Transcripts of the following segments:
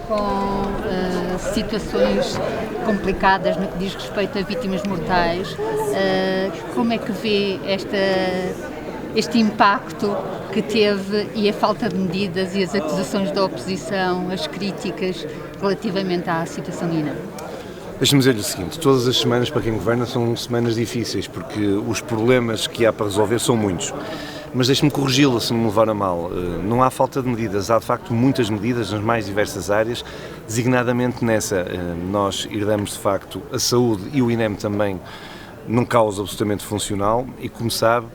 com situações complicadas no que diz respeito a vítimas mortais. Como é que vê este impacto que teve e a falta de medidas e as acusações da oposição, as críticas relativamente à situação do INEM? Deixa-me dizer-lhe o seguinte, todas as semanas para quem governa são semanas difíceis, porque os problemas que há para resolver são muitos. Mas deixe-me corrigi-la se não me levar a mal. Não há falta de medidas, há de facto muitas medidas nas mais diversas áreas, designadamente nessa. Nós herdamos de facto a saúde e o INEM também num caos absolutamente funcional e, como sabe,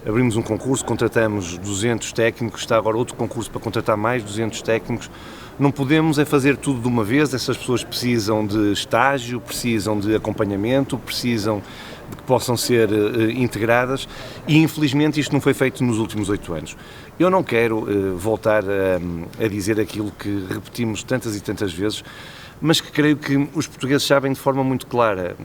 abrimos um concurso, contratamos 200 técnicos, está agora outro concurso para contratar mais 200 técnicos. Não podemos fazer tudo de uma vez, essas pessoas precisam de estágio, precisam de acompanhamento, precisam de que possam ser integradas e infelizmente isto não foi feito nos últimos 8 anos. Eu não quero voltar a dizer aquilo que repetimos tantas e tantas vezes, mas que creio que os portugueses sabem de forma muito clara.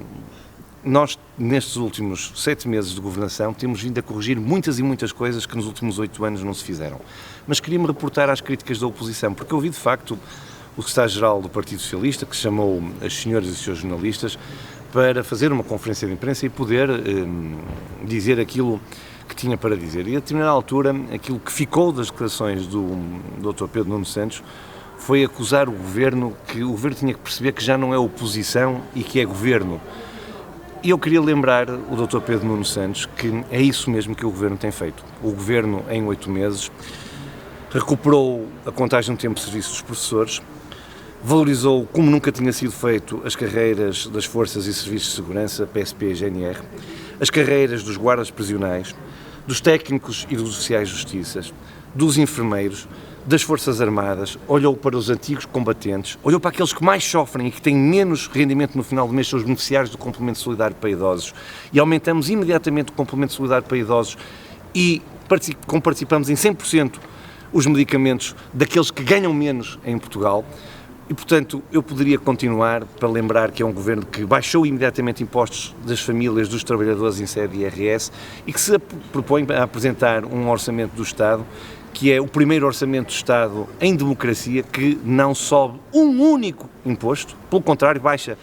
Nós, nestes últimos 7 meses de governação, temos vindo a corrigir muitas e muitas coisas que nos últimos 8 anos não se fizeram. Mas queria-me reportar às críticas da oposição, porque eu vi, de facto, o secretário-geral do Partido Socialista, que chamou as senhoras e os seus jornalistas para fazer uma conferência de imprensa e poder dizer aquilo que tinha para dizer. E, a determinada altura, aquilo que ficou das declarações do Dr. Pedro Nuno Santos foi acusar o Governo, que o Governo tinha que perceber que já não é oposição e que é Governo. E eu queria lembrar o Dr. Pedro Nuno Santos que é isso mesmo que o Governo tem feito. O Governo, em 8 meses, recuperou a contagem do tempo de serviço dos professores, valorizou, como nunca tinha sido feito, as carreiras das Forças e Serviços de Segurança, PSP e GNR, as carreiras dos guardas prisionais, dos técnicos e dos oficiais de justiça, dos enfermeiros, das Forças Armadas, olhou para os antigos combatentes, olhou para aqueles que mais sofrem e que têm menos rendimento no final do mês, são os beneficiários do complemento solidário para idosos, e aumentamos imediatamente o complemento solidário para idosos e participamos em 100% os medicamentos daqueles que ganham menos em Portugal. E, portanto, eu poderia continuar para lembrar que é um governo que baixou imediatamente impostos das famílias, dos trabalhadores em sede de IRS e que se propõe a apresentar um orçamento do Estado que é o primeiro orçamento do Estado em democracia que não sobe um único imposto, pelo contrário, baixa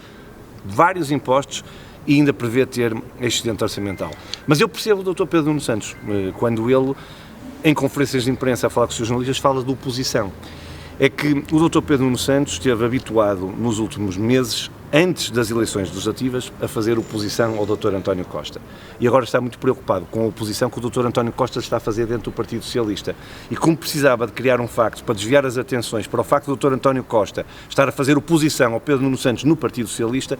vários impostos e ainda prevê ter excedente orçamental. Mas eu percebo o Dr. Pedro Nuno Santos, quando ele, em conferências de imprensa a falar com os seus jornalistas, fala de oposição. É que o Dr. Pedro Nuno Santos esteve habituado nos últimos meses, antes das eleições legislativas, a fazer oposição ao Dr. António Costa. E agora está muito preocupado com a oposição que o Dr. António Costa está a fazer dentro do Partido Socialista. E como precisava de criar um facto para desviar as atenções para o facto do Dr. António Costa estar a fazer oposição ao Pedro Nuno Santos no Partido Socialista,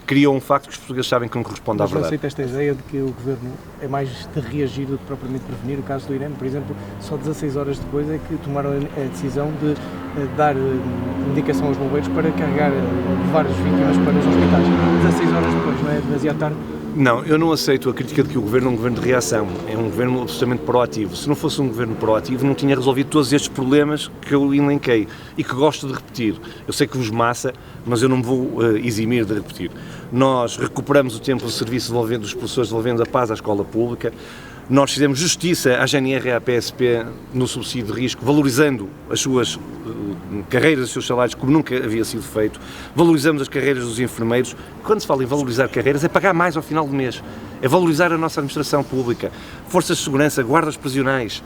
criou um facto que os portugueses sabem que não corresponde à verdade. Mas aceita esta ideia de que o Governo é mais de reagir do que propriamente prevenir? O caso do INEM, por exemplo, só 16 horas depois é que tomaram a decisão de dar indicação aos bombeiros para carregar, levar as vítimas para os hospitais. 16 horas depois, não é demasiado tarde? Não, eu não aceito a crítica de que o Governo é um Governo de reação, é um Governo absolutamente proativo. Se não fosse um Governo proativo, não tinha resolvido todos estes problemas que eu elenquei e que gosto de repetir. Eu sei que vos massa, mas eu não me vou eximir de repetir. Nós recuperamos o tempo de serviço dos professores, devolvendo a paz à escola pública. Nós fizemos justiça à GNR e à PSP no subsídio de risco, valorizando as suas carreiras, os seus salários, como nunca havia sido feito. Valorizamos as carreiras dos enfermeiros. Quando se fala em valorizar carreiras, é pagar mais ao final do mês. É valorizar a nossa administração pública. Forças de segurança, guardas prisionais,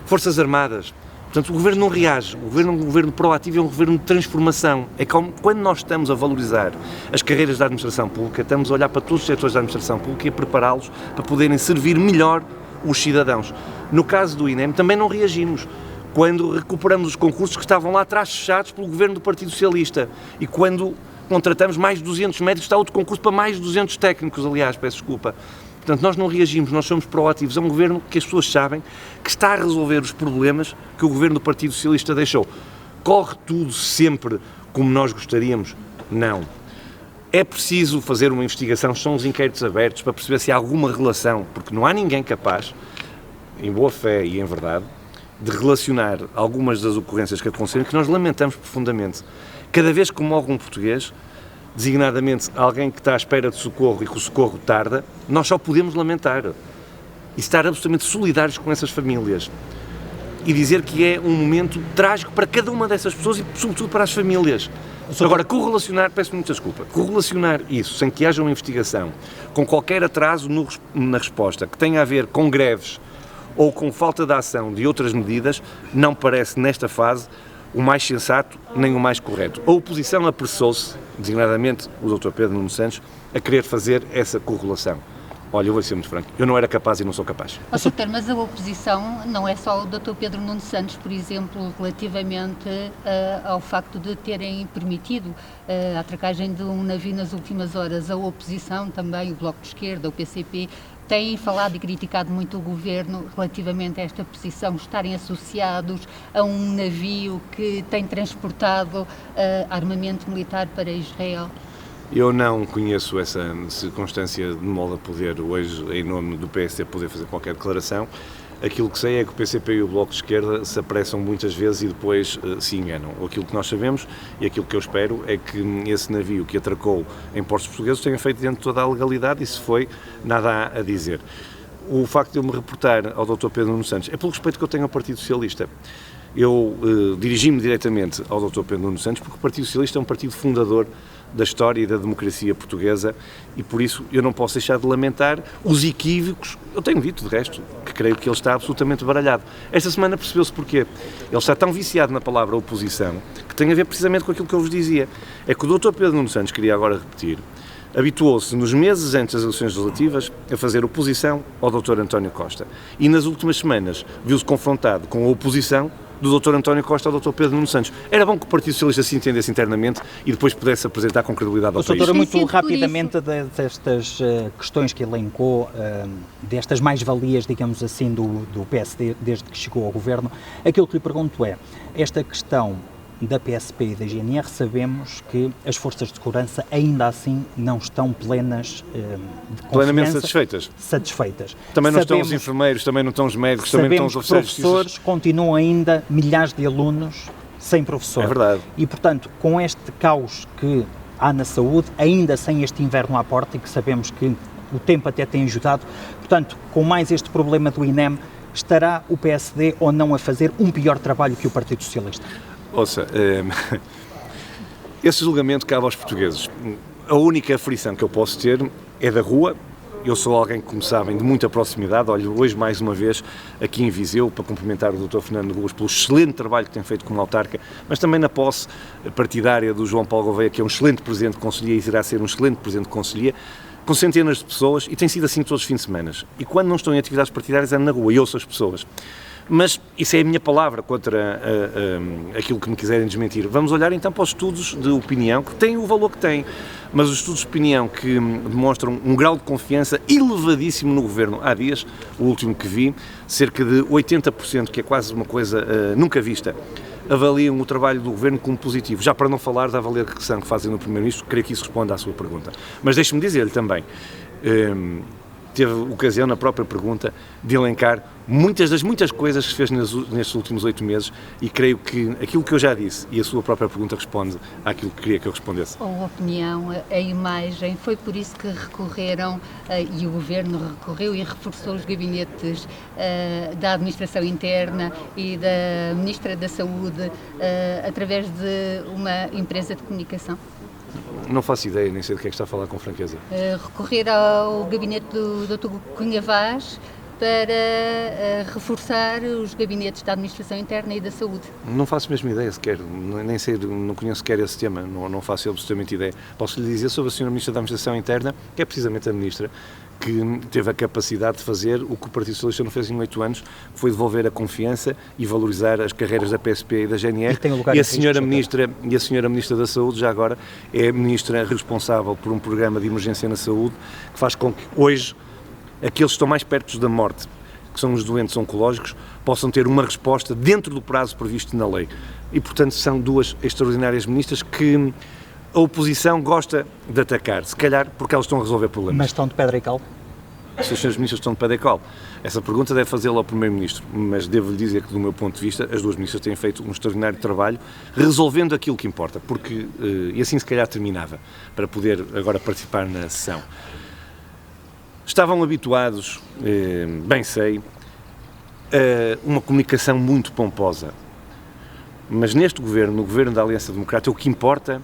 Forças Armadas. Portanto, o Governo não reage. O Governo é um Governo proativo, é um Governo de transformação. É como quando nós estamos a valorizar as carreiras da administração pública, estamos a olhar para todos os setores da administração pública e a prepará-los para poderem servir melhor os cidadãos. No caso do INEM, também não reagimos. Quando recuperamos os concursos que estavam lá atrás fechados pelo Governo do Partido Socialista e quando contratamos mais de 200 médicos, está outro concurso para mais de 200 técnicos, aliás, peço desculpa. Portanto, nós não reagimos, nós somos proativos. É um Governo que as pessoas sabem que está a resolver os problemas que o Governo do Partido Socialista deixou. Corre tudo sempre como nós gostaríamos? Não. É preciso fazer uma investigação, são os inquéritos abertos para perceber se há alguma relação, porque não há ninguém capaz, em boa fé e em verdade, de relacionar algumas das ocorrências que aconteceram, que nós lamentamos profundamente. Cada vez que morre um português, designadamente alguém que está à espera de socorro e que o socorro tarda, nós só podemos lamentar e estar absolutamente solidários com essas famílias. e dizer que é um momento trágico para cada uma dessas pessoas e, sobretudo, para as famílias. Agora, peço muita desculpa, correlacionar isso sem que haja uma investigação, com qualquer atraso na resposta, que tenha a ver com greves ou com falta de ação de outras medidas, não parece, nesta fase, o mais sensato nem o mais correto. A oposição apressou-se, designadamente o Dr. Pedro Nuno Santos, a querer fazer essa correlação. Olha, eu vou ser muito franco, eu não era capaz e não sou capaz. Doutor, mas a oposição não é só o Dr. Pedro Nuno Santos, por exemplo, relativamente ao facto de terem permitido a atracagem de um navio nas últimas horas. A oposição também, o Bloco de Esquerda, o PCP, têm falado e criticado muito o Governo relativamente a esta posição, estarem associados a um navio que tem transportado armamento militar para Israel. Eu não conheço essa circunstância de modo a poder hoje, em nome do PSD, poder fazer qualquer declaração. Aquilo que sei é que o PCP e o Bloco de Esquerda se apressam muitas vezes e depois se enganam. Aquilo que nós sabemos e aquilo que eu espero é que esse navio que atracou em portos portugueses tenha feito dentro de toda a legalidade e se foi, nada há a dizer. O facto de eu me reportar ao Dr. Pedro Nuno Santos é pelo respeito que eu tenho ao Partido Socialista. Eu dirigi-me diretamente ao Dr. Pedro Nuno Santos porque o Partido Socialista é um partido fundador da história e da democracia portuguesa e por isso eu não posso deixar de lamentar os equívocos, eu tenho dito de resto, que creio que ele está absolutamente baralhado. Esta semana percebeu-se porquê. Ele está tão viciado na palavra oposição que tem a ver precisamente com aquilo que eu vos dizia. É que o Dr. Pedro Nuno Santos, queria agora repetir, habituou-se nos meses antes das eleições legislativas a fazer oposição ao Dr. António Costa e nas últimas semanas viu-se confrontado com a oposição do Dr. António Costa ao Dr. Pedro Nuno Santos. Era bom que o Partido Socialista se entendesse internamente e depois pudesse apresentar com credibilidade ao país. Doutora, muito rapidamente destas questões que elencou, destas mais-valias, digamos assim, do PSD desde que chegou ao Governo, aquilo que lhe pergunto é, esta questão da PSP e da GNR, sabemos que as forças de segurança ainda assim não estão plenas de plenamente satisfeitas. Também não estão os enfermeiros, também não estão os médicos, também não estão os oficiais de justiça. Professores, continuam ainda milhares de alunos sem professor. É verdade. E, portanto, com este caos que há na saúde, ainda sem este inverno à porta e que sabemos que o tempo até tem ajudado, portanto, com mais este problema do INEM, estará o PSD ou não a fazer um pior trabalho que o Partido Socialista? Ouça, esse julgamento cabe aos portugueses. A única aflição que eu posso ter é da rua. Eu sou alguém, como sabem, de muita proximidade. Olho hoje mais uma vez aqui em Viseu para cumprimentar o Dr. Fernando Ruas pelo excelente trabalho que tem feito como autarca, mas também na posse partidária do João Paulo Gouveia, que é um excelente presidente de conselhia e irá ser um excelente presidente de conselhia, com centenas de pessoas, e tem sido assim todos os fins de semana. E quando não estou em atividades partidárias, ando na rua e ouço as pessoas. Mas isso é a minha palavra contra aquilo que me quiserem desmentir. Vamos olhar então para os estudos de opinião, que têm o valor que têm, mas os estudos de opinião que demonstram um grau de confiança elevadíssimo no Governo. Há dias, o último que vi, cerca de 80%, que é quase uma coisa nunca vista, avaliam o trabalho do Governo como positivo. Já para não falar da avaliação que fazem no Primeiro-Ministro, creio que isso responde à sua pergunta. Mas deixe-me dizer-lhe também, teve ocasião na própria pergunta de elencar muitas coisas que fez nestes últimos 8 meses e creio que aquilo que eu já disse e a sua própria pergunta responde àquilo que queria que eu respondesse. A opinião, a imagem, foi por isso que recorreram e o Governo recorreu e reforçou os gabinetes da Administração Interna e da Ministra da Saúde através de uma empresa de comunicação? Não faço ideia, nem sei do que é que está a falar com franqueza. Recorrer ao gabinete do Dr. Cunha Vaz para reforçar os gabinetes da Administração Interna e da Saúde. Não faço mesmo ideia sequer, nem sei, não conheço sequer esse tema, não faço absolutamente ideia. Posso lhe dizer sobre a Sra. Ministra da Administração Interna, que é precisamente a Ministra que teve a capacidade de fazer o que o Partido Socialista não fez em 8 anos, que foi devolver a confiança e valorizar as carreiras da PSP e da GNR. E a Sra. Ministra da Saúde, já agora, é a Ministra responsável por um programa de emergência na saúde que faz com que hoje aqueles que estão mais perto da morte, que são os doentes oncológicos, possam ter uma resposta dentro do prazo previsto na lei. E, portanto, são duas extraordinárias ministras que a oposição gosta de atacar, se calhar porque elas estão a resolver problemas. Mas estão de pedra e cal? Se os senhores ministros estão de pedra e cal. Essa pergunta deve fazê-la ao Primeiro-Ministro, mas devo-lhe dizer que, do meu ponto de vista, as duas ministras têm feito um extraordinário trabalho resolvendo aquilo que importa, porque, e assim se calhar terminava, para poder agora participar na sessão. Estavam habituados, bem sei, uma comunicação muito pomposa. Mas neste governo, no governo da Aliança Democrática, o que importa,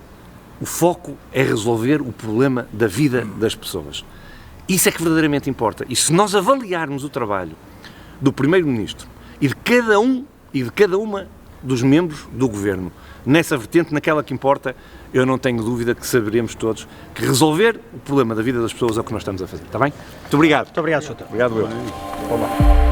o foco é resolver o problema da vida das pessoas. Isso é que verdadeiramente importa. E se nós avaliarmos o trabalho do Primeiro-Ministro e de cada um e de cada uma dos membros do governo nessa vertente, naquela que importa, eu não tenho dúvida que saberemos todos que resolver o problema da vida das pessoas é o que nós estamos a fazer. Está bem? Muito obrigado. Muito obrigado, Soutor. Obrigado, eu.